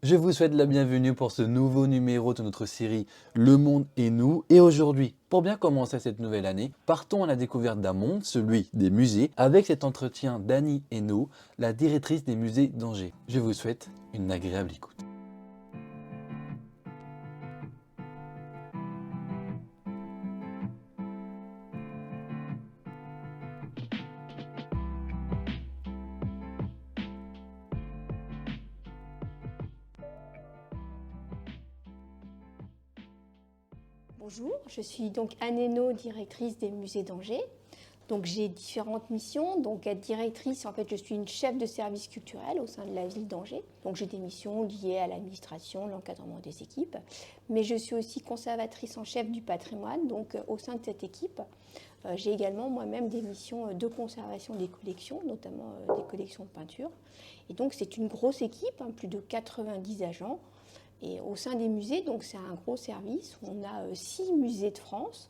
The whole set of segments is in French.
Je vous souhaite la bienvenue pour ce nouveau numéro de notre série Le Monde et nous. Et aujourd'hui, pour bien commencer cette nouvelle année, partons à la découverte d'un monde, celui des musées, avec cet entretien d'Annie Hainaut, la directrice des musées d'Angers. Je vous souhaite une agréable écoute. Bonjour, je suis donc Anne Hainaut, directrice des musées d'Angers. Donc j'ai différentes missions. Donc être directrice, en fait, je suis une chef de service culturel au sein de la ville d'Angers. Donc j'ai des missions liées à l'administration, l'encadrement des équipes. Mais je suis aussi conservatrice en chef du patrimoine. Donc au sein de cette équipe, j'ai également moi-même des missions de conservation des collections, notamment des collections de peinture. Et donc c'est une grosse équipe, plus de 90 agents. Et au sein des musées, donc c'est un gros service. On a 6 musées de France,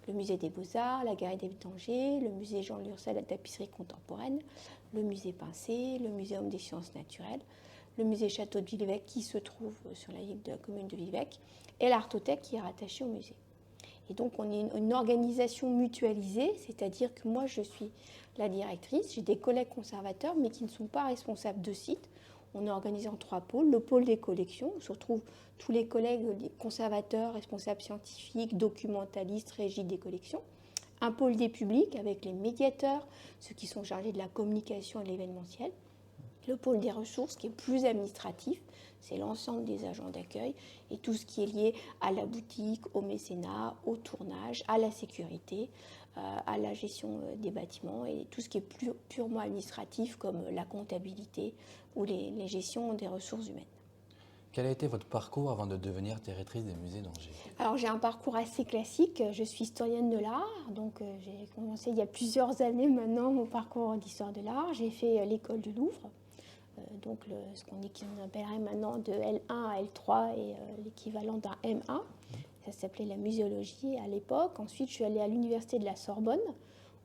le musée des Beaux-Arts, la Galerie des d'Angers, le musée Jean Lurcel, la tapisserie contemporaine, le musée Pincé, le muséum des sciences naturelles, le musée Château de Villevêque qui se trouve sur la ville de la commune de Villevêque, et l'Artothèque qui est rattachée au musée. Et donc on est une organisation mutualisée, c'est-à-dire que moi je suis la directrice, j'ai des collègues conservateurs mais qui ne sont pas responsables de site. On est organisé en 3 pôles. Le pôle des collections, où se retrouvent tous les collègues les conservateurs, responsables scientifiques, documentalistes, régie des collections. Un pôle des publics avec les médiateurs, ceux qui sont chargés de la communication et de l'événementiel. Le pôle des ressources qui est plus administratif, c'est l'ensemble des agents d'accueil et tout ce qui est lié à la boutique, au mécénat, au tournage, à la sécurité, à la gestion des bâtiments et tout ce qui est plus purement administratif comme la comptabilité ou les gestions des ressources humaines. Quel a été votre parcours avant de devenir directrice des musées d'Angers? Alors j'ai un parcours assez classique, je suis historienne de l'art, donc j'ai commencé il y a plusieurs années maintenant mon parcours d'histoire de l'art. J'ai fait l'école du Louvre, donc ce qu'on appellerait maintenant de L1 à L3 et l'équivalent d'un M1. Ça s'appelait la muséologie à l'époque. Ensuite, je suis allée à l'université de la Sorbonne,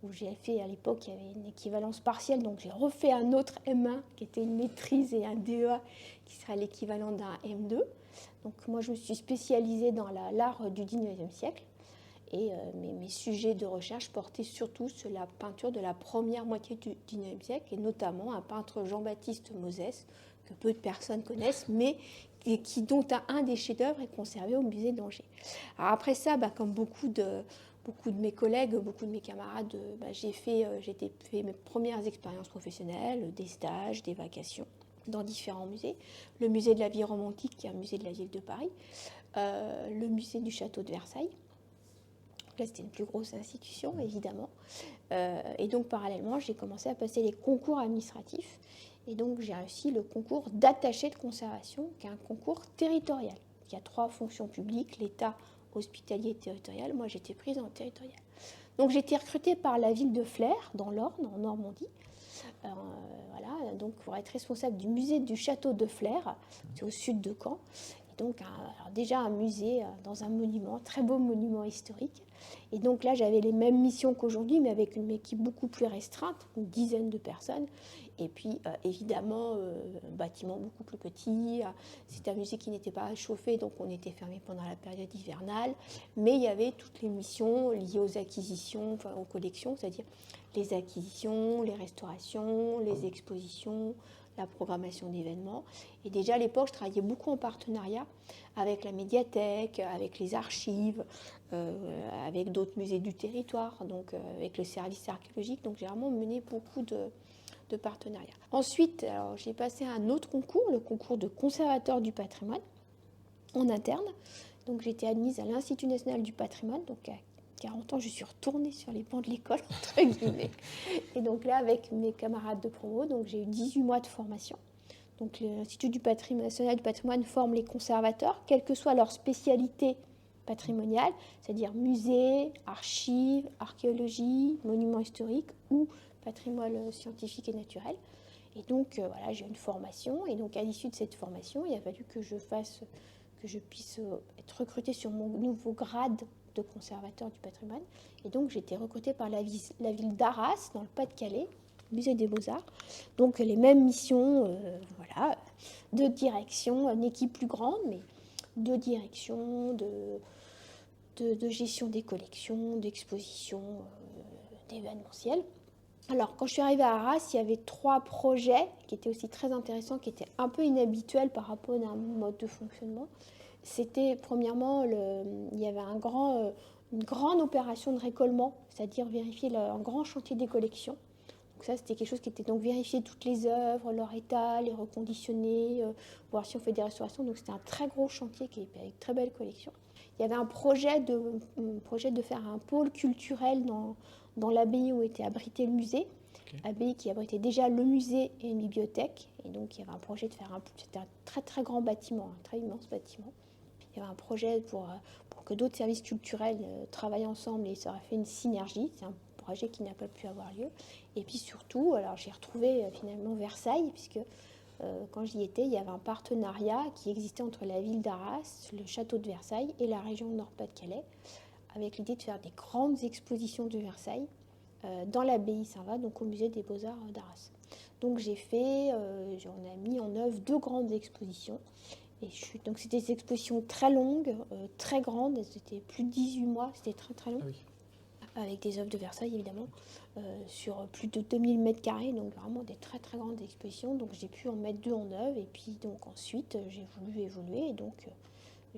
où j'ai fait, à l'époque, il y avait une équivalence partielle. Donc, j'ai refait un autre M1, qui était une maîtrise, et un DEA, qui serait l'équivalent d'un M2. Donc, moi, je me suis spécialisée dans l'art du 19e siècle. Et mes sujets de recherche portaient surtout sur la peinture de la première moitié du 19e siècle, et notamment un peintre Jean-Baptiste Mozès, que peu de personnes connaissent, mais dont un des chefs-d'œuvre est conservé au musée d'Angers. Alors après ça, comme beaucoup de mes collègues, beaucoup de mes camarades, j'ai fait mes premières expériences professionnelles, des stages, des vacations dans différents musées. Le musée de la vie romantique, qui est un musée de la ville de Paris, le musée du château de Versailles. Là, c'était une plus grosse institution, évidemment. Et donc, parallèlement, j'ai commencé à passer les concours administratifs. Et donc, j'ai réussi le concours d'attaché de conservation, qui est un concours territorial. Il y a 3 fonctions publiques, l'État, hospitalier et territorial. Moi, j'étais prise en territorial. Donc, j'ai été recrutée par la ville de Flers, dans l'Orne, en Normandie. Voilà, donc pour être responsable du musée du château de Flers, c'est au sud de Caen. Et donc, alors déjà un musée dans un monument, très beau monument historique. Et donc là, j'avais les mêmes missions qu'aujourd'hui, mais avec une équipe beaucoup plus restreinte, une dizaine de personnes. Et puis, évidemment, un bâtiment beaucoup plus petit. C'était un musée qui n'était pas chauffé, donc on était fermé pendant la période hivernale. Mais il y avait toutes les missions liées aux acquisitions, enfin aux collections, c'est-à-dire les acquisitions, les restaurations, les expositions, la programmation d'événements. Et déjà à l'époque, je travaillais beaucoup en partenariat avec la médiathèque, avec les archives, avec d'autres musées du territoire, donc avec le service archéologique. Donc j'ai vraiment mené beaucoup de partenariats. Ensuite, alors, j'ai passé un autre concours, le concours de conservateur du patrimoine en interne. Donc j'ai été admise à l'Institut national du patrimoine, donc à 40 ans, je suis retournée sur les bancs de l'école, entre guillemets. Et donc là, avec mes camarades de promo, donc j'ai eu 18 mois de formation. Donc l'Institut national du patrimoine forme les conservateurs, quelle que soit leur spécialité patrimoniale, c'est-à-dire musée, archives, archéologie, monuments historiques ou patrimoine scientifique et naturel. Et donc voilà, j'ai eu une formation. Et donc à l'issue de cette formation, il a fallu que je puisse être recrutée sur mon nouveau grade de conservateur du patrimoine. Et donc j'ai été recrutée par la ville d'Arras, dans le Pas-de-Calais, musée des Beaux-Arts. Donc les mêmes missions, voilà, de direction, une équipe plus grande, mais de direction, de gestion des collections, d'exposition, d'événementiel. Alors, quand je suis arrivée à Arras, il y avait 3 projets qui étaient aussi très intéressants, qui étaient un peu inhabituels par rapport à un mode de fonctionnement. C'était, premièrement, il y avait une grande opération de récollement, c'est-à-dire vérifier un grand chantier des collections. Donc ça, c'était quelque chose qui était donc vérifier toutes les œuvres, leur état, les reconditionner, voir si on fait des restaurations. Donc c'était un très gros chantier avec très belles collections. Il y avait un projet de faire un pôle culturel dans l'abbaye où était abrité le musée. Okay. Abbaye qui abritait déjà le musée et une bibliothèque. Et donc il y avait un projet de faire c'était un très très grand bâtiment, un très immense bâtiment. Il y avait un projet pour que d'autres services culturels travaillent ensemble et ça aurait fait une synergie. C'est un projet qui n'a pas pu avoir lieu. Et puis surtout, alors j'ai retrouvé finalement Versailles, puisque quand j'y étais, il y avait un partenariat qui existait entre la ville d'Arras, le château de Versailles et la région Nord-Pas-de-Calais, avec l'idée de faire des grandes expositions de Versailles dans l'abbaye Saint-Va, donc au musée des Beaux-Arts d'Arras. Donc on a mis en œuvre 2 grandes expositions. Donc c'était des expositions très longues, très grandes, c'était plus de 18 mois, c'était très très long. Ah oui. Avec des œuvres de Versailles évidemment, sur plus de 2000 mètres carrés, donc vraiment des très très grandes expositions. Donc j'ai pu en mettre 2 en œuvre et puis donc ensuite j'ai voulu évoluer et donc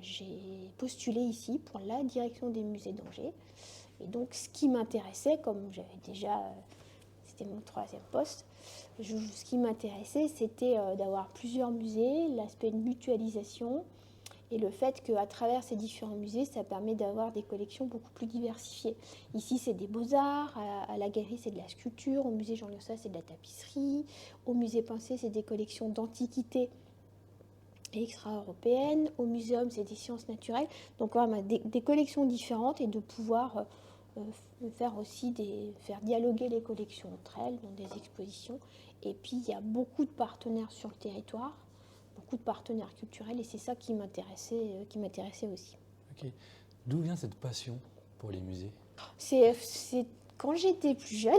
j'ai postulé ici pour la direction des musées d'Angers. Et donc ce qui m'intéressait, comme j'avais déjà, c'était mon 3e poste, ce qui m'intéressait c'était d'avoir plusieurs musées, l'aspect de mutualisation, et le fait qu'à travers ces différents musées, ça permet d'avoir des collections beaucoup plus diversifiées. Ici, c'est des beaux-arts, à la galerie, c'est de la sculpture, au musée Jean Liossat, c'est de la tapisserie, au musée Pincé, c'est des collections d'antiquités extra-européennes, au muséum, c'est des sciences naturelles. Donc, voilà, des collections différentes et de pouvoir faire dialoguer les collections entre elles dans des expositions. Et puis, il y a beaucoup de partenaires sur le territoire, beaucoup de partenaires culturels, et c'est ça qui m'intéressait aussi. Ok. D'où vient cette passion pour les musées ? C'est quand j'étais plus jeune,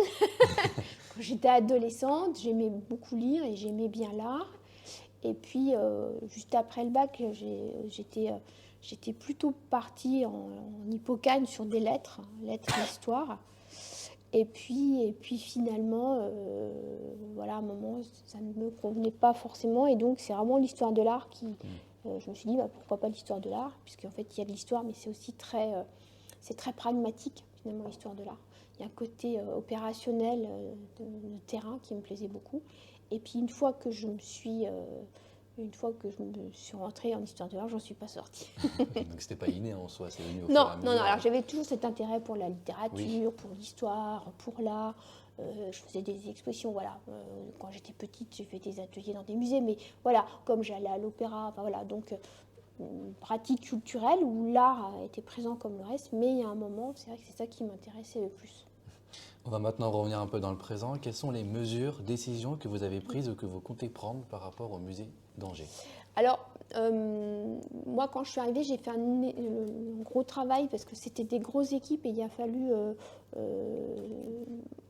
quand j'étais adolescente, j'aimais beaucoup lire et j'aimais bien l'art. Et puis, juste après le bac, j'étais plutôt partie en hippocane sur des lettres et histoire. Et puis finalement, voilà, à un moment, ça ne me convenait pas forcément. Et donc, c'est vraiment l'histoire de l'art qui... je me suis dit, pourquoi pas l'histoire de l'art ? Puisqu'en fait, il y a de l'histoire, mais c'est aussi c'est très pragmatique, finalement, l'histoire de l'art. Il y a un côté opérationnel de terrain qui me plaisait beaucoup. Et puis, une fois que je me suis rentrée en histoire de l'art, j'en suis pas sortie. Donc c'était pas inné en soi, c'est venu au non, fur et à mesure. Non, alors j'avais toujours cet intérêt pour la littérature, pour l'histoire, pour l'art. Je faisais des expositions, voilà. Quand j'étais petite, j'ai fait des ateliers dans des musées, mais voilà, comme j'allais à l'opéra, enfin voilà, donc une pratique culturelle où l'art a été présent comme le reste, mais il y a un moment, c'est vrai que c'est ça qui m'intéressait le plus. On va maintenant revenir un peu dans le présent. Quelles sont les mesures, décisions que vous avez prises ou que vous comptez prendre par rapport au musée d'Angers ? Alors, moi, quand je suis arrivée, j'ai fait un gros travail parce que c'était des grosses équipes et il a fallu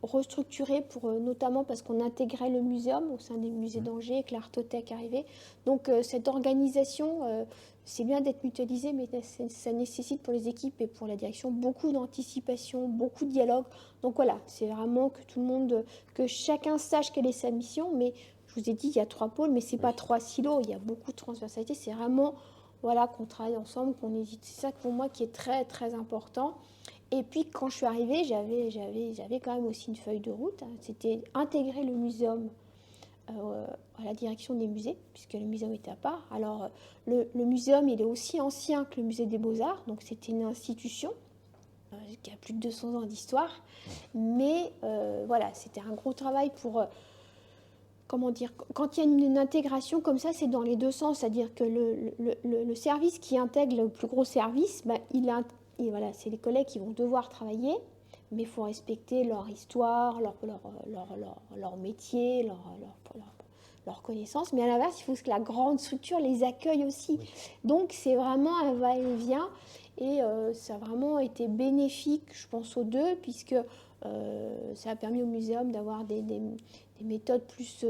restructurer, notamment parce qu'on intégrait le muséum au sein des musées d'Angers et que l'Artothèque arrivait. Donc, cette organisation, c'est bien d'être mutualisée, mais ça nécessite pour les équipes et pour la direction beaucoup d'anticipation, beaucoup de dialogue. Donc voilà, c'est vraiment que chacun sache quelle est sa mission, mais je vous ai dit, il y a 3 pôles, mais ce n'est pas 3 silos, il y a beaucoup de transversalité. C'est vraiment qu'on travaille ensemble, qu'on hésite. C'est ça pour moi qui est très, très important. Et puis, quand je suis arrivée, j'avais quand même aussi une feuille de route. C'était intégrer le muséum à la direction des musées, puisque le muséum était à part. Alors, le muséum, il est aussi ancien que le musée des Beaux-Arts, donc c'était une institution qui a plus de 200 ans d'histoire. Mais voilà, c'était un gros travail pour... Comment dire, quand il y a une intégration comme ça, c'est dans les 2 sens, c'est-à-dire que le service qui intègre le plus gros service, voilà, c'est les collègues qui vont devoir travailler, mais il faut respecter leur histoire, leur métier, leur connaissance. Mais à l'inverse, il faut que la grande structure les accueille aussi. Oui. Donc c'est vraiment un va-et-vient. Et ça a vraiment été bénéfique, je pense, aux deux, puisque ça a permis au muséum d'avoir des méthodes plus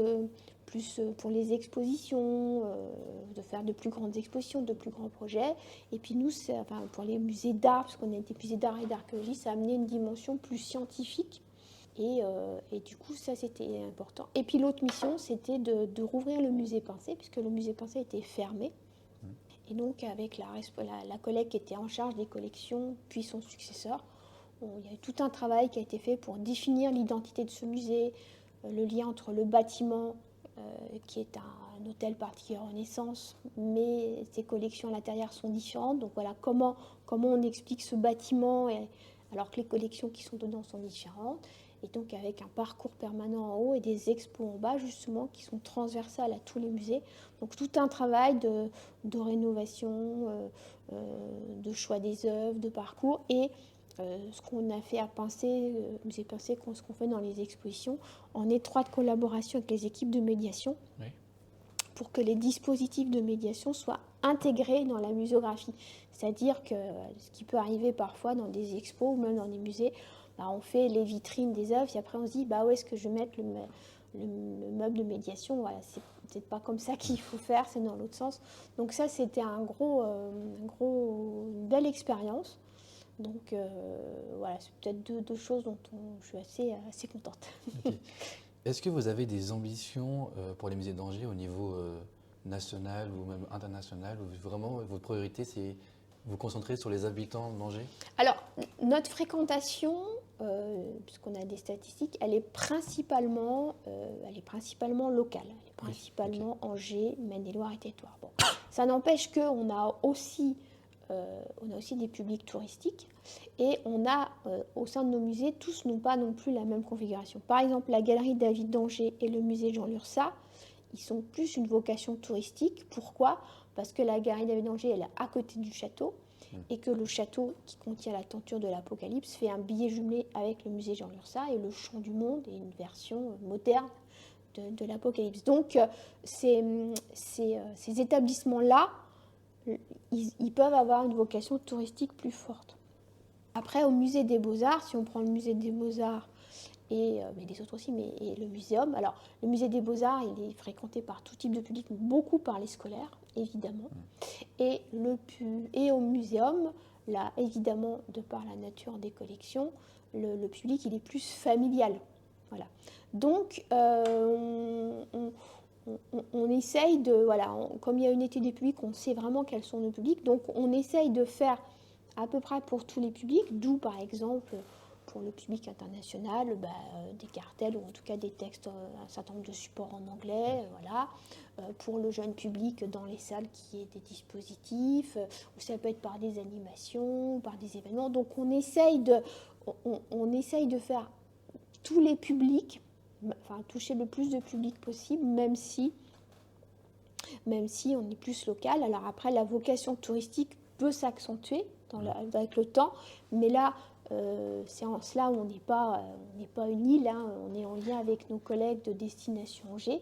pour les expositions, de faire de plus grandes expositions, de plus grands projets. Et puis nous, enfin, pour les musées d'art, parce qu'on a été musée d'art et d'archéologie, ça a amené une dimension plus scientifique. Et du coup, ça, c'était important. Et puis l'autre mission, c'était de rouvrir le musée Pincé, puisque le musée Pincé était fermé. Et donc, avec la collègue qui était en charge des collections, puis son successeur, il y a eu tout un travail qui a été fait pour définir l'identité de ce musée, le lien entre le bâtiment, qui est un hôtel particulier Renaissance, mais ses collections à l'intérieur sont différentes. Donc voilà, comment on explique ce bâtiment alors que les collections qui sont dedans sont différentes. Et donc avec un parcours permanent en haut et des expos en bas, justement, qui sont transversales à tous les musées. Donc tout un travail de rénovation, de choix des œuvres, de parcours, et ce qu'on a fait à Pincé, musée Pincé, ce qu'on fait dans les expositions, en étroite collaboration avec les équipes de médiation, oui, pour que les dispositifs de médiation soient intégrés dans la muséographie. C'est-à-dire que ce qui peut arriver parfois dans des expos ou même dans des musées, on fait les vitrines des œuvres et après on se dit où est-ce que je vais mettre le meuble de médiation. Voilà, c'est peut-être pas comme ça qu'il faut faire, c'est dans l'autre sens. Donc ça, c'était une belle expérience. Donc voilà, c'est peut-être deux choses dont je suis assez contente. Okay. Est-ce que vous avez des ambitions pour les musées d'Angers au niveau national ou même international, ou vraiment votre priorité c'est vous concentrer sur les habitants d'Angers? Alors, notre fréquentation, puisqu'on a des statistiques, elle est principalement locale. Elle est principalement okay. Angers, Maine-et-Loire et Territoire. Bon. Ça n'empêche qu'on a aussi des publics touristiques et on a au sein de nos musées, tous n'ont pas non plus la même configuration. Par exemple, la galerie David d'Angers et le musée Jean Lurçat, ils sont plus une vocation touristique. Pourquoi ? Parce que la galerie David d'Angers, elle est à côté du château et que le château qui contient la tenture de l'Apocalypse fait un billet jumelé avec le musée Jean Lurçat et le Chant du Monde est une version moderne de l'Apocalypse. Donc, ces établissements-là, ils peuvent avoir une vocation touristique plus forte. Après, au musée des Beaux-Arts, si on prend le musée des Beaux-Arts et les autres aussi, et le muséum. Alors, le musée des Beaux-Arts, il est fréquenté par tout type de public, beaucoup par les scolaires, évidemment. Et au muséum, là, évidemment, de par la nature des collections, le public, il est plus familial. Voilà. Donc, on essaye comme il y a une étude des publics, on sait vraiment quels sont nos publics, donc on essaye de faire à peu près pour tous les publics, d'où par exemple pour le public international, des cartels ou en tout cas des textes, un certain nombre de supports en anglais, voilà. Pour le jeune public dans les salles qui est des dispositifs, ou ça peut être par des animations, par des événements. Donc on essaye de faire tous les publics, enfin toucher le plus de public possible, même si on est plus local. Alors après, la vocation touristique peut s'accentuer avec le temps, mais là, c'est en cela où on n'est pas une île, hein, on est en lien avec nos collègues de Destination Angers,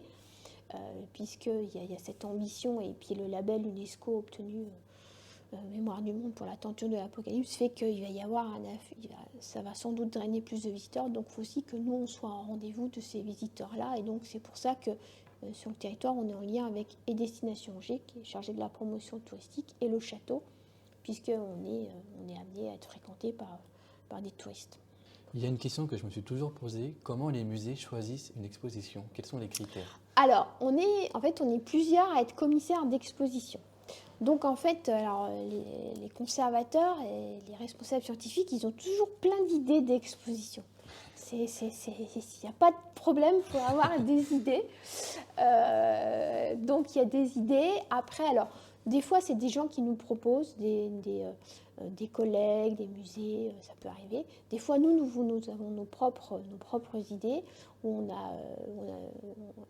puisqu'il y a cette ambition, et puis le label UNESCO obtenu Mémoire du Monde pour la tenture de l'Apocalypse fait qu'il va y avoir ça va sans doute drainer plus de visiteurs, donc il faut aussi que nous on soit en rendez-vous de ces visiteurs-là, et donc c'est pour ça que sur le territoire on est en lien avec Destination Angers qui est chargé de la promotion touristique et le château, puisqu'on est amené à être fréquenté par des touristes. Il y a une question que je me suis toujours posée, comment les musées choisissent une exposition? Quels sont les critères? Alors, on est plusieurs à être commissaires d'exposition. Donc en fait, les conservateurs et les responsables scientifiques, ils ont toujours plein d'idées d'exposition. Il n'y a pas de problème pour avoir des idées. Donc il y a des idées. Après, alors, des fois, c'est des gens qui nous proposent, des collègues, des musées, ça peut arriver. Des fois, nous avons nos propres idées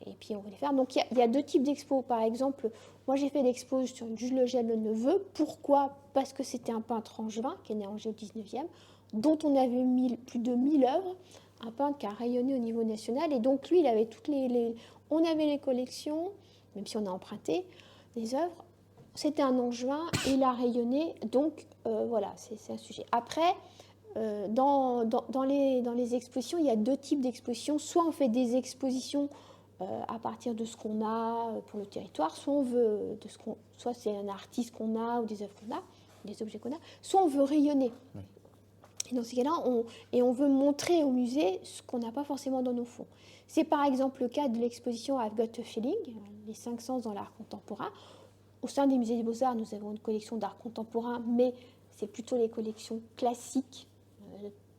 et puis on va les faire. Donc, il y a deux types d'expos. Par exemple, moi, j'ai fait l'expo sur Jules Legel Le Neveu. Pourquoi ? Parce que c'était un peintre angevin qui est né à Angers au 19e, dont on avait mis plus de 1000 œuvres. Un peintre qui a rayonné au niveau national. Et donc, lui, il avait on avait les collections, même si on a emprunté des œuvres. C'était un Angevin et il a rayonné, donc voilà, c'est un sujet. Après, dans les expositions, il y a deux types d'expositions. Soit on fait des expositions à partir de ce qu'on a pour le territoire, soit on veut soit c'est un artiste qu'on a ou des œuvres qu'on a, des objets qu'on a, soit on veut rayonner. Oui. Et dans ces cas-là, on veut montrer au musée ce qu'on n'a pas forcément dans nos fonds. C'est par exemple le cas de l'exposition I've Got a Feeling, les 5 sens dans l'art contemporain. Au sein des musées des Beaux-Arts, nous avons une collection d'art contemporain, mais c'est plutôt les collections classiques,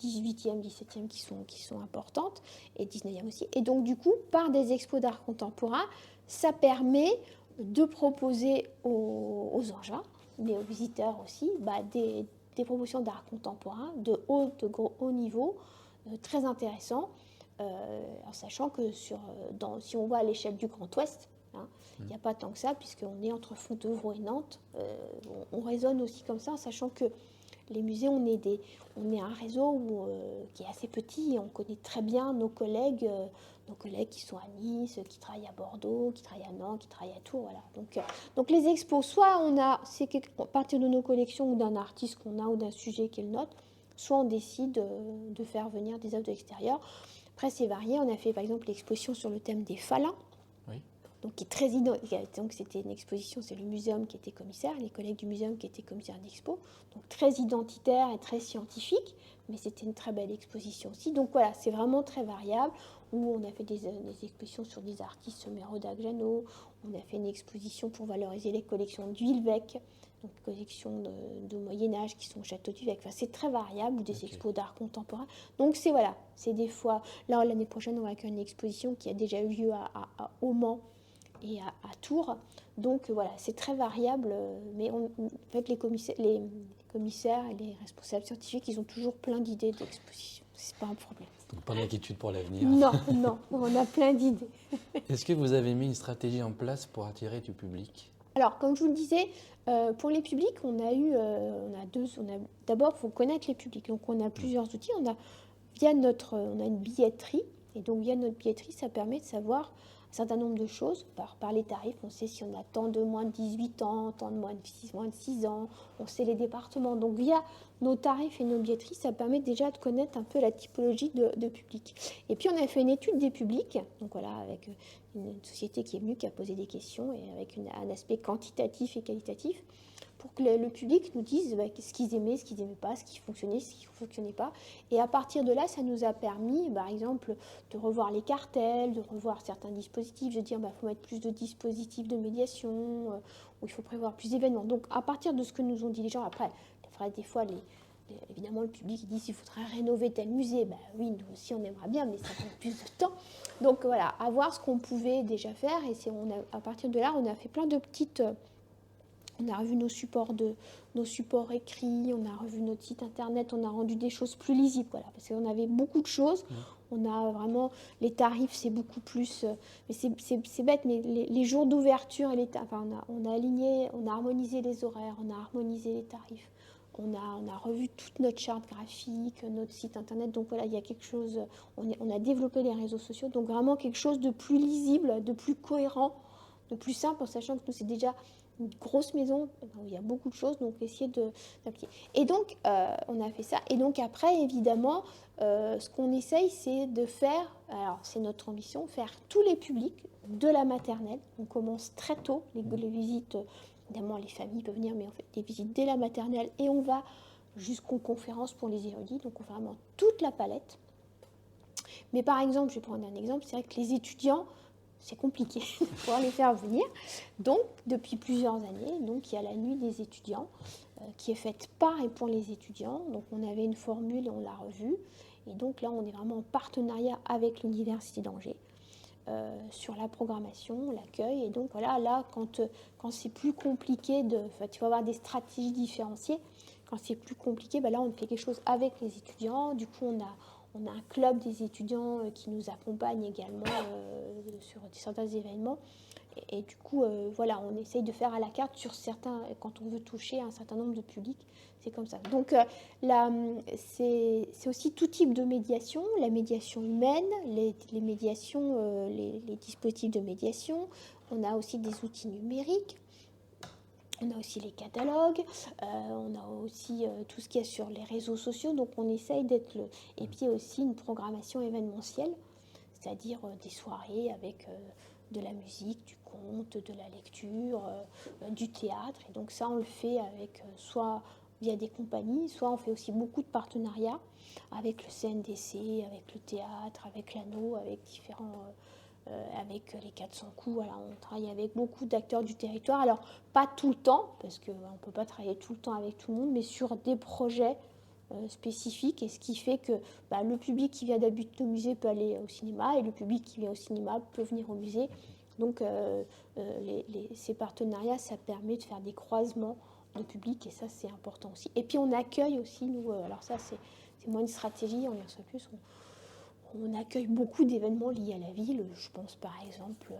18e, 17e qui sont importantes, et 19e aussi. Et donc, du coup, par des expos d'art contemporain, ça permet de proposer aux Angevins, mais aux visiteurs aussi, des propositions d'art contemporain de haut niveau, très intéressants, en sachant que si on voit à l'échelle du Grand Ouest, il n'y a pas tant que ça, puisqu'on est entre Fontevraud et Nantes. On raisonne aussi comme ça, en sachant que les musées, on est un réseau qui est assez petit, et on connaît très bien nos collègues qui sont à Nice, qui travaillent à Bordeaux, qui travaillent à Nantes, qui travaillent à Tours. Voilà. Donc les expos, soit c'est à partir de nos collections ou d'un artiste qu'on a ou d'un sujet qui est le nôtre, soit on décide de faire venir des œuvres de l'extérieur. Après, c'est varié. On a fait par exemple l'exposition sur le thème des faluns. Donc, qui est très donc c'était une exposition, c'est le muséum qui était commissaire, les collègues du muséum qui étaient commissaires d'expo, donc très identitaire et très scientifique, mais c'était une très belle exposition aussi. Donc voilà, c'est vraiment très variable, où on a fait des expositions sur des artistes Mérodac-Jeannot, on a fait une exposition pour valoriser les collections d'Huilbec, donc collections de Moyen-Âge qui sont au château d'Huilbec. Enfin, c'est très variable, ou des expos d'art contemporain. Donc c'est des fois, là l'année prochaine on va accueillir une exposition qui a déjà eu lieu à au Mans et à Tours. Donc voilà, c'est très variable, mais en fait les commissaires et les responsables scientifiques, ils ont toujours plein d'idées d'exposition. C'est pas un problème. Donc pas d'inquiétude pour l'avenir. Non, on a plein d'idées. Est-ce que vous avez mis une stratégie en place pour attirer du public? Alors, comme je vous le disais, pour les publics, d'abord, il faut connaître les publics. Donc, on a plusieurs outils. On a une billetterie. Et donc, via notre billetterie, ça permet de savoir un certain nombre de choses par les tarifs. On sait si on a tant de moins de 18 ans, tant de moins de 6 ans. On sait les départements. Donc, via nos tarifs et nos billetteries, ça permet déjà de connaître un peu la typologie de public. Et puis, on a fait une étude des publics. Donc, voilà, avec une société qui est venue, qui a posé des questions, et avec un aspect quantitatif et qualitatif, pour que le public nous dise ce qu'ils aimaient, ce qu'ils n'aimaient pas, ce qui fonctionnait, ce qui ne fonctionnait pas. Et à partir de là, ça nous a permis, par exemple, de revoir les cartels, de revoir certains dispositifs, de dire il faut mettre plus de dispositifs de médiation, ou il faut prévoir plus d'événements. Donc à partir de ce que nous ont dit les gens, après, des fois, évidemment, le public dit s'il faudrait rénover tel musée, oui, nous aussi on aimerait bien, mais ça prend plus de temps. Donc voilà, à voir ce qu'on pouvait déjà faire. Et à partir de là, on a fait plein de petites... On a revu nos supports écrits, on a revu notre site internet, on a rendu des choses plus lisibles, voilà, parce qu'on avait beaucoup de choses. On a vraiment les tarifs, c'est beaucoup plus, mais c'est bête, mais les jours d'ouverture et on a aligné, on a harmonisé les horaires, on a harmonisé les tarifs. On a revu toute notre charte graphique, notre site internet. Donc voilà, il y a quelque chose, on a développé les réseaux sociaux, donc vraiment quelque chose de plus lisible, de plus cohérent, de plus simple, en sachant que nous, c'est déjà une grosse maison où il y a beaucoup de choses, donc essayer d'appliquer. Et donc, on a fait ça. Et donc après, évidemment, ce qu'on essaye, c'est de faire, alors c'est notre ambition, faire tous les publics de la maternelle. On commence très tôt, les visites, évidemment les familles peuvent venir, mais on fait des visites dès la maternelle, et on va jusqu'aux conférences pour les érudits, donc on fait vraiment toute la palette. Mais par exemple, je vais prendre un exemple, c'est vrai que les étudiants, c'est compliqué de pouvoir les faire venir. Donc, depuis plusieurs années, il y a la nuit des étudiants qui est faite par et pour les étudiants. Donc, on avait une formule et on l'a revue. Et donc là, on est vraiment en partenariat avec l'Université d'Angers sur la programmation, l'accueil. Et donc, voilà, là, quand c'est plus compliqué, tu vas avoir des stratégies différenciées. Quand c'est plus compliqué, là, on fait quelque chose avec les étudiants. Du coup, on a un club des étudiants qui nous accompagne également sur certains événements. Et du coup, voilà, on essaye de faire à la carte sur certains, quand on veut toucher un certain nombre de publics, c'est comme ça. Donc c'est aussi tout type de médiation, la médiation humaine, les médiations, les dispositifs de médiation. On a aussi des outils numériques. On a aussi les catalogues, on a aussi tout ce qu'il y a sur les réseaux sociaux, donc on essaye d'être le... Et puis aussi une programmation événementielle, c'est-à-dire des soirées avec de la musique, du conte, de la lecture, du théâtre. Et donc ça, on le fait avec soit via des compagnies, soit on fait aussi beaucoup de partenariats avec le CNDC, avec le théâtre, avec l'Anneau, avec différents... avec les 400 coups, voilà, on travaille avec beaucoup d'acteurs du territoire. Alors, pas tout le temps, parce qu'on ne peut pas travailler tout le temps avec tout le monde, mais sur des projets spécifiques. Et ce qui fait que le public qui vient d'habiter au musée peut aller au cinéma, et le public qui vient au cinéma peut venir au musée. Donc, ces partenariats, ça permet de faire des croisements de public, et ça, c'est important aussi. Et puis, on accueille aussi, nous, alors ça, c'est moins une stratégie, on y reçoit plus, on accueille beaucoup d'événements liés à la ville. Je pense par exemple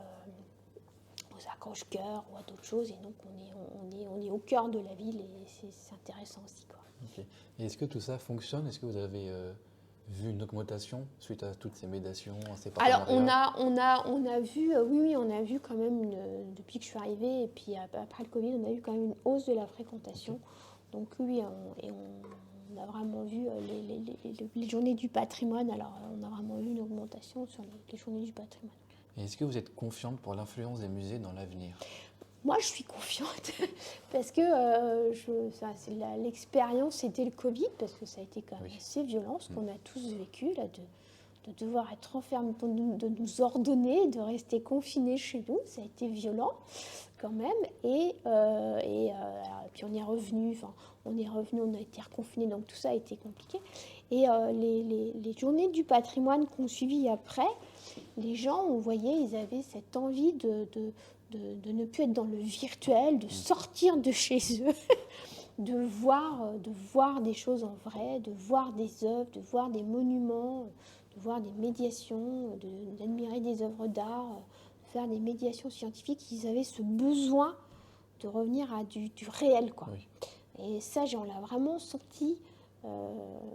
aux accroche-cœurs ou à d'autres choses. Et donc on est au cœur de la ville et c'est intéressant aussi, quoi. Ok. Et est-ce que tout ça fonctionne? Est-ce que vous avez vu une augmentation suite à toutes ces médiations, à ces Alors partenariats? on a vu, oui, on a vu quand même, depuis que je suis arrivée et puis après le Covid, on a eu quand même une hausse de la fréquentation. Donc oui, on a vraiment vu les journées du patrimoine. Alors on a vraiment vu une augmentation sur les journées du patrimoine. Et est-ce que vous êtes confiante pour l'influence des musées dans l'avenir? Moi, je suis confiante parce que l'expérience, c'était le Covid, parce que ça a été quand même assez violent, ce qu'on a tous vécu, là, de devoir être enfermés, de nous ordonner, de rester confinés chez nous. Ça a été violent quand même. Et puis on est revenu, on a été reconfinés, donc tout ça a été compliqué. Et les journées du patrimoine qu'on suivit après, les gens, on voyait, ils avaient cette envie de ne plus être dans le virtuel, de sortir de chez eux, de voir des choses en vrai, de voir des œuvres, de voir des monuments, de voir des médiations, d'admirer des œuvres d'art, de faire des médiations scientifiques. Ils avaient ce besoin de revenir à du réel, quoi. Oui. Et ça, on l'a vraiment senti.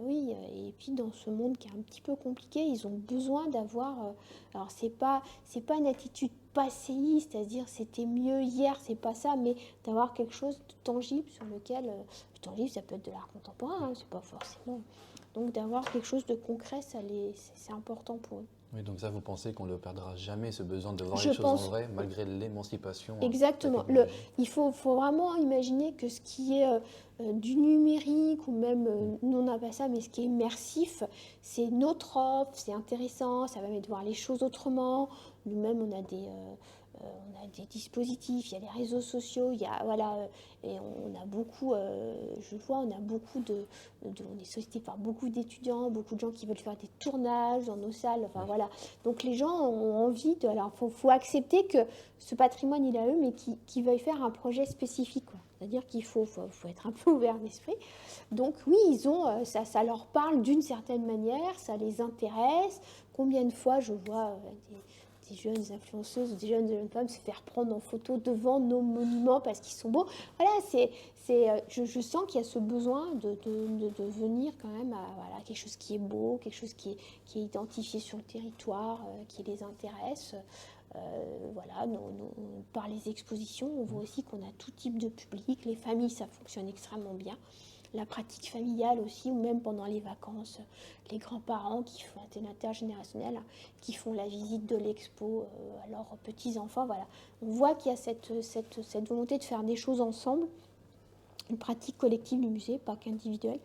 Oui, et puis dans ce monde qui est un petit peu compliqué, ils ont besoin d'avoir... alors, c'est pas une attitude passéiste, c'est-à-dire c'était mieux hier, c'est pas ça, mais d'avoir quelque chose de tangible sur lequel... tangible, ça peut être de l'art contemporain, hein, c'est pas forcément... Donc d'avoir quelque chose de concret, c'est important pour eux. Oui, donc ça, vous pensez qu'on ne le perdra jamais, ce besoin de voir Je les choses pense... en vrai, malgré l'émancipation de la Exactement. technologie. Il faut vraiment imaginer que ce qui est du numérique, ou même, nous on n'a pas ça, mais ce qui est immersif, c'est notre offre, c'est intéressant, ça va mettre de voir les choses autrement. Nous-mêmes, on a des dispositifs, il y a les réseaux sociaux, il y a, voilà, et on a beaucoup, je vois, on a beaucoup on est sollicité par beaucoup d'étudiants, beaucoup de gens qui veulent faire des tournages dans nos salles, enfin voilà. Donc les gens ont envie de... Alors il faut accepter que ce patrimoine, il a eux, mais qui veuillent faire un projet spécifique, quoi. C'est-à-dire qu'il faut être un peu ouvert d'esprit. Donc oui, ils ont, ça leur parle d'une certaine manière, ça les intéresse. Combien de fois je vois des jeunes influenceuses, des jeunes femmes se faire prendre en photo devant nos monuments parce qu'ils sont beaux. Voilà, je sens qu'il y a ce besoin de venir quand même à voilà, quelque chose qui est beau, quelque chose qui est identifié sur le territoire, qui les intéresse. Voilà, par les expositions, on voit aussi qu'on a tout type de public. Les familles, ça fonctionne extrêmement bien. La pratique familiale aussi, ou même pendant les vacances, les grands-parents qui font intergénérationnel, qui font la visite de l'expo à leurs petits-enfants. Voilà. On voit qu'il y a cette volonté de faire des choses ensemble, une pratique collective du musée, pas qu'individuelle,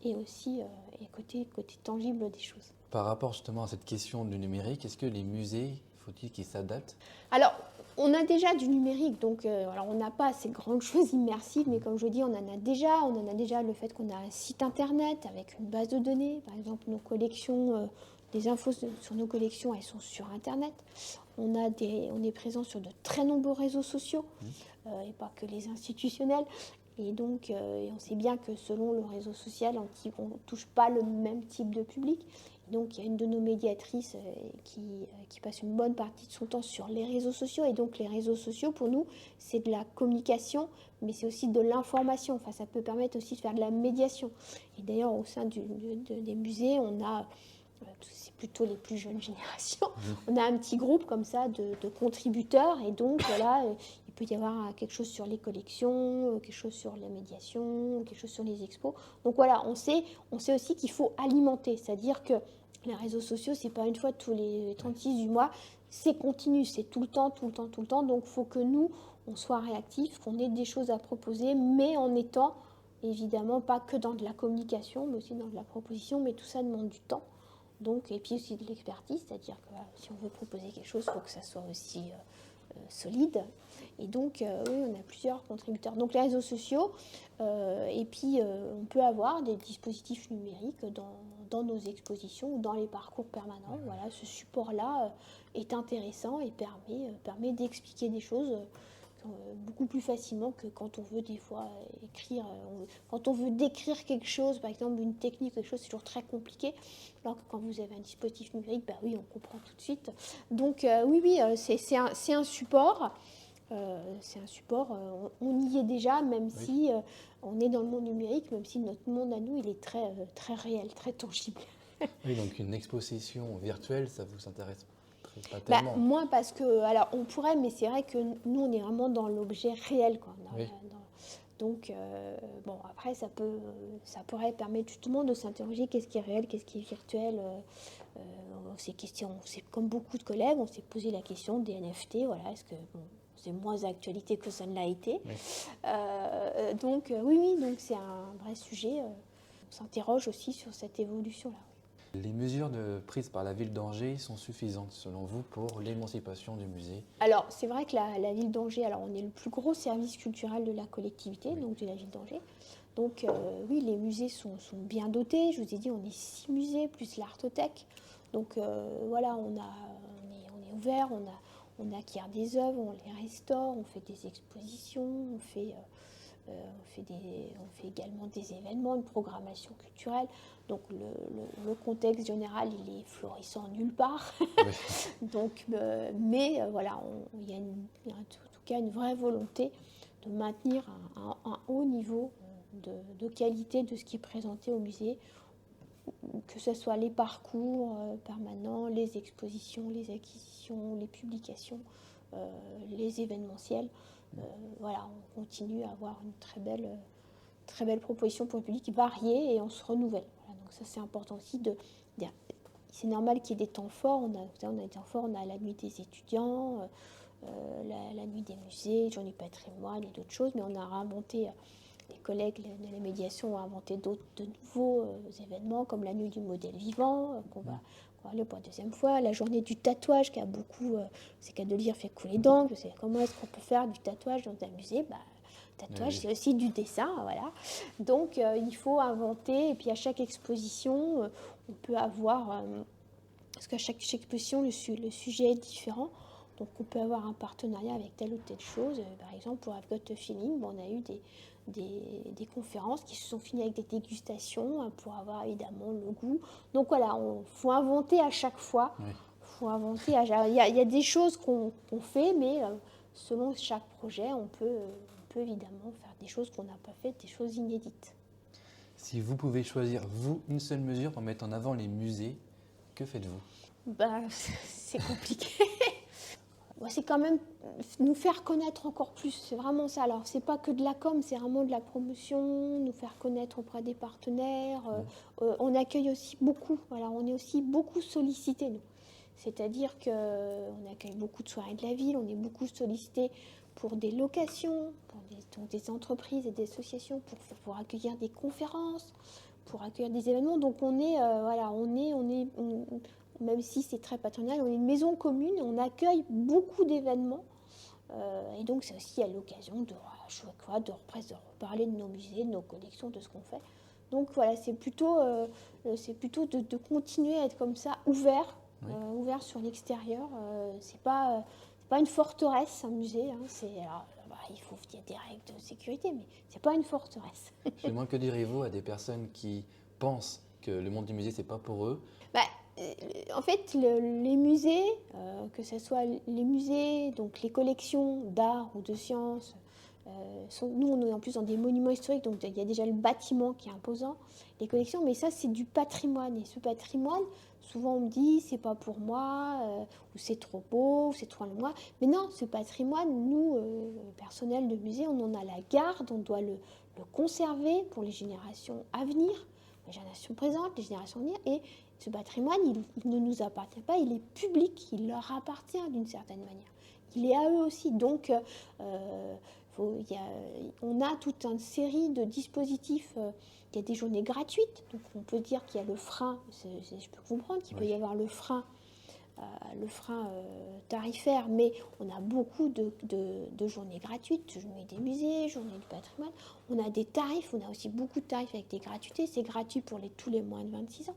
et aussi côté tangible des choses. Par rapport justement à cette question du numérique, est-ce que les musées, faut-il qu'ils s'adaptent? Alors, on a déjà du numérique, donc alors on n'a pas ces grandes choses immersives, mais comme je dis, on en a déjà le fait qu'on a un site internet avec une base de données. Par exemple, nos collections, les infos sur nos collections, elles sont sur internet. On est présent sur de très nombreux réseaux sociaux, et pas que les institutionnels. Et donc, on sait bien que selon le réseau social, on ne touche pas le même type de public. Donc, il y a une de nos médiatrices qui passe une bonne partie de son temps sur les réseaux sociaux. Et donc, les réseaux sociaux, pour nous, c'est de la communication, mais c'est aussi de l'information. Enfin, ça peut permettre aussi de faire de la médiation. Et d'ailleurs, au sein des musées, on a, c'est plutôt les plus jeunes générations, on a un petit groupe comme ça de contributeurs. Et donc, voilà, il peut y avoir quelque chose sur les collections, quelque chose sur la médiation, quelque chose sur les expos. Donc voilà, on sait aussi qu'il faut alimenter, c'est-à-dire que les réseaux sociaux, c'est pas une fois tous les 36 du mois, c'est continu, c'est tout le temps, tout le temps, tout le temps. Donc il faut que nous, on soit réactifs, qu'on ait des choses à proposer, mais en étant évidemment pas que dans de la communication, mais aussi dans de la proposition, mais tout ça demande du temps. Donc, et puis aussi de l'expertise, c'est-à-dire que si on veut proposer quelque chose, il faut que ça soit aussi solide. Et donc, oui, on a plusieurs contributeurs. Donc, les réseaux sociaux, et puis on peut avoir des dispositifs numériques dans nos expositions ou dans les parcours permanents. Voilà, ce support-là est intéressant et permet d'expliquer des choses beaucoup plus facilement que quand on veut des fois écrire. Quand on veut décrire quelque chose, par exemple une technique, quelque chose, c'est toujours très compliqué. Alors que quand vous avez un dispositif numérique, bah oui, on comprend tout de suite. Donc oui, c'est un support. C'est un support, on y est déjà, même si on est dans le monde numérique, même si notre monde à nous, il est très, très réel, très tangible. Oui, donc une exposition virtuelle, ça vous intéresse pas tellement. Moi, parce que, alors on pourrait, mais c'est vrai que nous, on est vraiment dans l'objet réel, quoi. Donc, bon, après, ça pourrait permettre justement de s'interroger qu'est-ce qui est réel, qu'est-ce qui est virtuel. C'est comme beaucoup de collègues, on s'est posé la question des NFT, voilà, est-ce que c'est moins d'actualité que ça ne l'a été. Donc, oui, donc c'est un vrai sujet. On s'interroge aussi sur cette évolution-là. Les mesures prises par la ville d'Angers sont suffisantes, selon vous, pour l'émancipation du musée? Alors, c'est vrai que la ville d'Angers, alors on est le plus gros service culturel de la collectivité, donc de la ville d'Angers. Donc, oui, les musées sont bien dotés. Je vous ai dit, on est 6 musées, plus l'Artothèque. Donc, voilà, on est ouvert, on acquiert des œuvres, on les restaure, on fait des expositions, on fait également des événements, une programmation culturelle. Donc le contexte général, il est florissant nulle part. Donc, mais voilà, il y a en tout cas une vraie volonté de maintenir un haut niveau de qualité de ce qui est présenté au musée, que ce soit les parcours permanents, les expositions, les acquisitions, les publications, les événementiels. Voilà, on continue à avoir une très belle proposition pour le public variée et on se renouvelle. Voilà, donc ça c'est important aussi. C'est normal qu'il y ait des temps forts. On a des temps forts, on a la nuit des étudiants, la nuit des musées, journée patrimoine et d'autres choses, mais on a inventé, les collègues de la médiation ont inventé de nouveaux événements comme la nuit du modèle vivant, qu'on va aller pour la deuxième fois, la journée du tatouage qui a beaucoup, c'est qu'à de lire fait couler d'encre. Comment est-ce qu'on peut faire du tatouage dans un musée? Tatouage, c'est aussi du dessin, voilà. Donc, il faut inventer, et puis à chaque exposition, on peut avoir, parce qu'à chaque exposition, le sujet est différent, donc on peut avoir un partenariat avec telle ou telle chose. Par exemple, pour I've Got a Feeling, on a eu des conférences qui se sont finies avec des dégustations pour avoir évidemment le goût. Donc voilà, il faut inventer à chaque fois. Faut inventer il y a des choses qu'on fait, mais selon chaque projet, on peut évidemment faire des choses qu'on n'a pas faites, des choses inédites. Si vous pouvez choisir, vous, une seule mesure pour mettre en avant les musées, que faites-vous? C'est compliqué. C'est quand même nous faire connaître encore plus, c'est vraiment ça. Alors, c'est pas que de la com, c'est vraiment de la promotion, nous faire connaître auprès des partenaires. On accueille aussi beaucoup, voilà, on est aussi beaucoup sollicités, nous. C'est-à-dire qu'on accueille beaucoup de soirées de la ville, on est beaucoup sollicités pour des locations, pour des entreprises et des associations, pour accueillir des conférences, pour accueillir des événements. Donc on est, même si c'est très patronal, on est une maison commune, on accueille beaucoup d'événements. Et donc c'est aussi à l'occasion de reparler de nos musées, de nos collections, de ce qu'on fait. Donc voilà, c'est plutôt de continuer à être comme ça, ouvert sur l'extérieur. C'est pas une forteresse, un musée. Il y a des règles de sécurité, mais c'est pas une forteresse. Justement, que direz-vous à des personnes qui pensent que le monde du musée, c'est pas pour eux? En fait, les musées, que ce soit les musées, donc les collections d'art ou de sciences, Nous, on est en plus dans des monuments historiques, donc il y a déjà le bâtiment qui est imposant, les collections, mais ça, c'est du patrimoine. Et ce patrimoine, souvent on me dit, c'est pas pour moi, ou c'est trop beau, ou c'est trop loin de moi. Mais non, ce patrimoine, nous, personnel de musée, on en a la garde, on doit le conserver pour les générations à venir, les générations présentes, les générations à venir. Et ce patrimoine, il ne nous appartient pas, il est public, il leur appartient d'une certaine manière. Il est à eux aussi. Donc, on a toute une série de dispositifs. Il y a des journées gratuites, donc on peut dire qu'il y a le frein, je peux comprendre qu'il peut y avoir le frein tarifaire, mais on a beaucoup de journées gratuites, journées des musées, journées du patrimoine. On a des tarifs, on a aussi beaucoup de tarifs avec des gratuités. C'est gratuit pour tous les moins de 26 ans.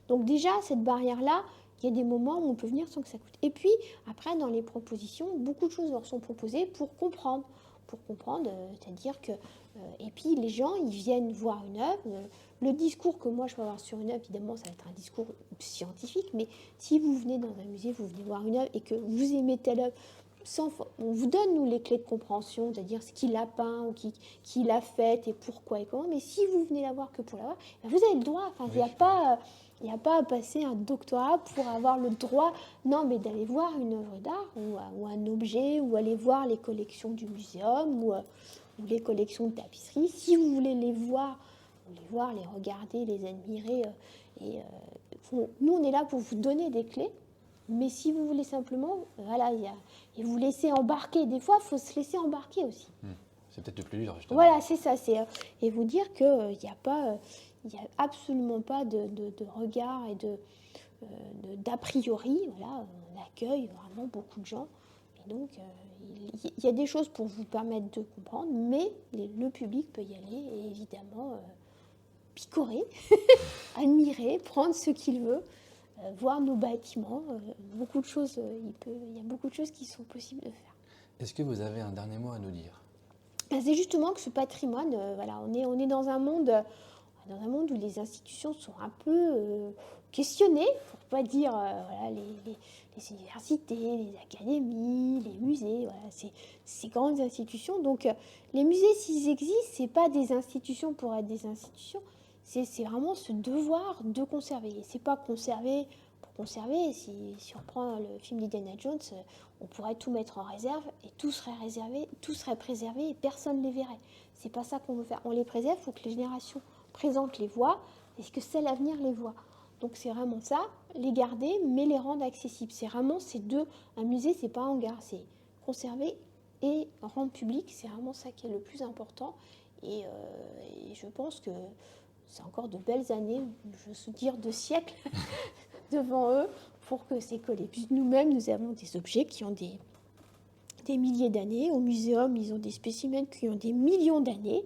Donc déjà, cette barrière-là, il y a des moments où on peut venir sans que ça coûte. Et puis, après, dans les propositions, beaucoup de choses leur sont proposées pour comprendre. C'est-à-dire que... et puis, les gens, ils viennent voir une œuvre. Le discours que moi, je peux avoir sur une œuvre, évidemment, ça va être un discours scientifique, mais si vous venez dans un musée, vous venez voir une œuvre et que vous aimez telle œuvre, on vous donne, nous, les clés de compréhension, c'est-à-dire ce qu'il a peint ou qui l'a fait et pourquoi et comment. Mais si vous venez la voir que pour la voir, vous avez le droit. Enfin, il n'y a pas à passer un doctorat pour avoir le droit, non, mais d'aller voir une œuvre d'art ou un objet, ou aller voir les collections du muséum ou les collections de tapisserie. Si vous voulez les voir, les regarder, les admirer, nous, on est là pour vous donner des clés. Mais si vous voulez simplement, et vous laisser embarquer. Des fois, il faut se laisser embarquer aussi. C'est peut-être le plus dur, justement. Voilà, c'est ça. Et vous dire qu'il n'y a absolument pas de regard et d'a priori. Voilà, on accueille vraiment beaucoup de gens. Et donc, il y a des choses pour vous permettre de comprendre, mais le public peut y aller et évidemment picorer, admirer, prendre ce qu'il veut. Voir nos bâtiments, beaucoup de choses, il y a beaucoup de choses qui sont possibles de faire. Est-ce que vous avez un dernier mot à nous dire ? C'est justement que ce patrimoine, on est dans un monde où les institutions sont un peu questionnées, pour ne pas dire les universités, les académies, les musées, ces grandes institutions. Donc les musées, s'ils existent, ce n'est pas des institutions pour être des institutions. C'est vraiment ce devoir de conserver. Et c'est pas conserver pour conserver. Si on prend le film d'Indiana Jones, on pourrait tout mettre en réserve et tout serait préservé et personne ne les verrait. C'est pas ça qu'on veut faire. On les préserve, il faut que les générations présentes les voient et que celles à venir les voient. Donc c'est vraiment ça, les garder, mais les rendre accessibles. C'est vraiment ces deux. Un musée, c'est pas un hangar, c'est conserver et rendre public. C'est vraiment ça qui est le plus important. Et je pense que c'est encore de belles années, je veux dire de siècles, devant eux, pour que ces collections. Nous-mêmes, nous avons des objets qui ont des milliers d'années. Au muséum, ils ont des spécimens qui ont des millions d'années.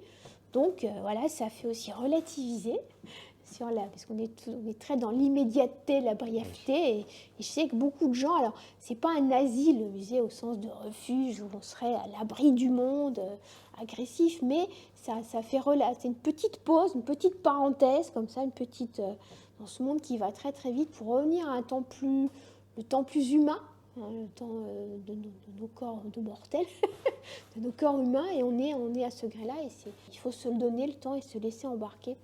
Donc, ça fait aussi relativiser parce qu'on est très dans l'immédiateté, la brièveté. Et je sais que beaucoup de gens... Alors, c'est pas un asile, le musée, au sens de refuge, où on serait à l'abri du monde, agressif, mais ça fait c'est une petite pause, une petite parenthèse, comme ça, dans ce monde qui va très très vite, pour revenir à le temps plus humain, le temps de nos corps de mortels, de nos corps humains, et on est à ce degré-là, et il faut se donner le temps et se laisser embarquer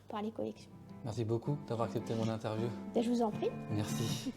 par les collections. Merci beaucoup d'avoir accepté mon interview. Je vous en prie. Merci.